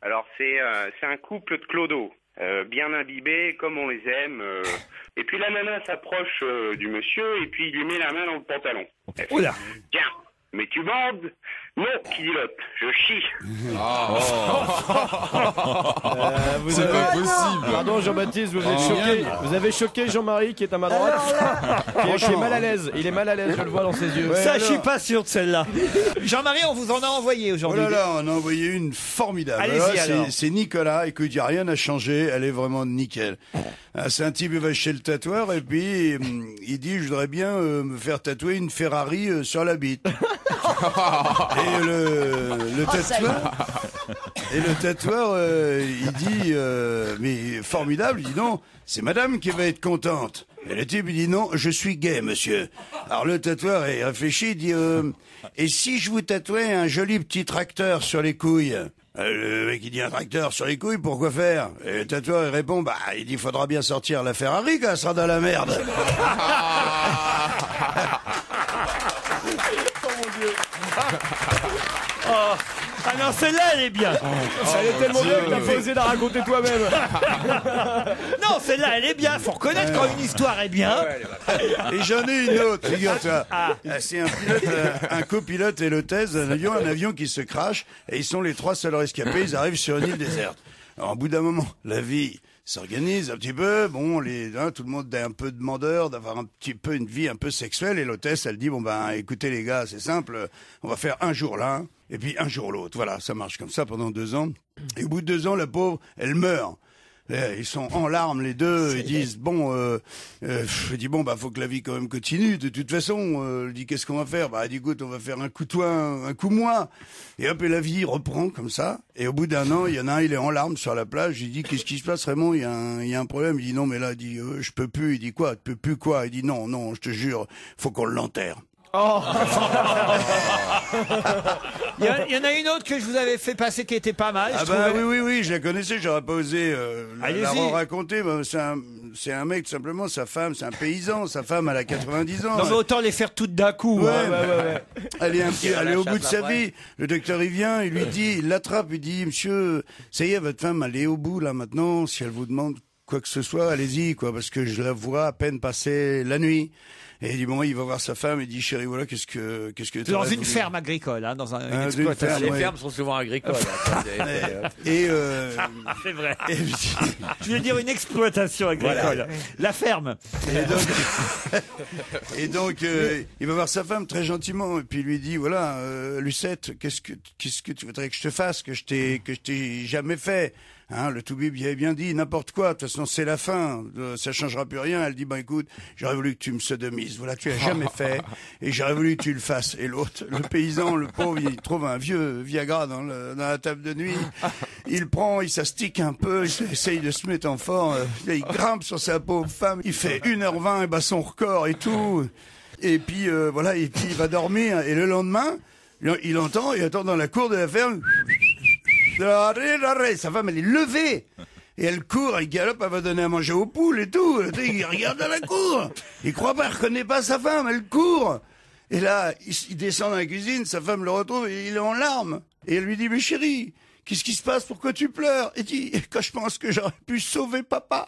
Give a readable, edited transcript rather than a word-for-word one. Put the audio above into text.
Alors c'est un couple de clodos, bien imbibés comme on les aime. Et puis la nana s'approche du monsieur et puis il lui met la main dans le pantalon. Oh là. Tiens, mais tu bandes? Non, qui dit l'autre, je chie. C'est pas possible. Pardon Jean-Baptiste, vous êtes choqué. Vous avez choqué Jean-Marie qui est à ma droite. Qui est mal à l'aise. Il est mal à l'aise, je le vois dans ses yeux. Ça, je suis pas sûr de celle-là. Jean-Marie, on vous en a envoyé Oh aujourd'hui. là là, on a envoyé une formidable. Allez-y, alors. C'est Nicolas, écoute, il n'y a rien à changer, elle est vraiment nickel. C'est un type qui va chez le tatoueur et puis il dit, je voudrais bien me faire tatouer une Ferrari sur la bite. Et le tatoueur, il dit, mais formidable, il dit non, c'est madame qui va être contente. Et le type, il dit non, je suis gay, monsieur. Alors le tatoueur, il réfléchit, il dit, et si je vous tatouais un joli petit tracteur sur les couilles? Le mec, il dit un tracteur sur les couilles, pourquoi faire? Et le tatoueur, il répond, bah, il dit, faudra bien sortir la Ferrari quand elle sera dans la merde. Ah non, celle-là, elle est bien. Elle est tellement bien que t'as pas osé la raconter toi-même. Non, celle-là, elle est bien. Faut reconnaître quand une histoire est bien. Et j'en ai une autre, figure-toi. C'est un pilote, un copilote et l'hôtesse d'un avion, un avion qui se crache, et ils sont les trois seuls rescapés, ils arrivent sur une île déserte. Alors, au bout d'un moment, la vie s'organise un petit peu, bon, tout le monde est un peu demandeur d'avoir un petit peu une vie un peu sexuelle, et l'hôtesse, elle dit, bon ben, écoutez les gars, c'est simple, on va faire un jour l'un, et puis un jour l'autre. Voilà, ça marche comme ça pendant 2 ans. Et au bout de 2 ans, la pauvre, elle meurt. Ils sont en larmes les deux, ils disent bon, je dis bon bah faut que la vie quand même continue. De toute façon, je dis qu'est-ce qu'on va faire? Bah elle dit écoute, on va faire un coup toi, un coup moi. Et hop, et la vie reprend comme ça. Et au bout d'1 an, il y en a un, il est en larmes sur la plage. Il dit qu'est-ce qui se passe Raymond? Il y a un problème. Il dit non mais là, il dit je peux plus. Il dit quoi? Tu peux plus quoi? Il dit non, je te jure, faut qu'on l'enterre. Oh. Il y en a une autre que je vous avais fait passer qui était pas mal. Ah bah oui, je la connaissais, j'aurais pas osé la raconter. C'est un mec, tout simplement, sa femme, c'est un paysan, sa femme, elle a 90 ans. Non mais autant les faire toutes d'un coup. Ouais. Elle est au bout de sa vie. Le docteur, il vient, il lui dit, il l'attrape, il dit, monsieur, ça y est, votre femme, elle est au bout, là, maintenant, si elle vous demande quoi que ce soit, allez-y, quoi, parce que je la vois à peine passer la nuit. Et il dit bon, il va voir sa femme et dit chérie, voilà, qu'est-ce que dans une ferme agricole, hein, dans une exploitation. Les fermes sont souvent agricoles. Et c'est vrai. Je voulais dire une exploitation agricole. Voilà. La ferme. Et donc, il va voir sa femme très gentiment et puis il lui dit voilà, Lucette, qu'est-ce que tu voudrais que je te fasse que je t'ai jamais fait? Hein, le Toubib y avait bien dit n'importe quoi, de toute façon c'est la fin, ça changera plus rien. Elle dit bah écoute, j'aurais voulu que tu me sodomises, voilà, tu l'as jamais fait et j'aurais voulu que tu le fasses. Et l'autre, le paysan, le pauvre, il trouve un vieux Viagra dans la table de nuit, il prend, il s'astique un peu, il essaye de se mettre en forme, il grimpe sur sa pauvre femme, il fait 1h20 et bat son record et tout, et puis voilà, et puis il va dormir et le lendemain il entend dans la cour de la ferme. Sa femme, elle est levée. Et elle court, elle galope, elle va donner à manger aux poules et tout. Il regarde dans la cour. Il croit pas, elle reconnaît pas sa femme, elle court. Et là, il descend dans la cuisine, sa femme le retrouve et il est en larmes. Et elle lui dit, mais chérie, qu'est-ce qui se passe? Pourquoi tu pleures? Il dit, quand je pense que j'aurais pu sauver papa.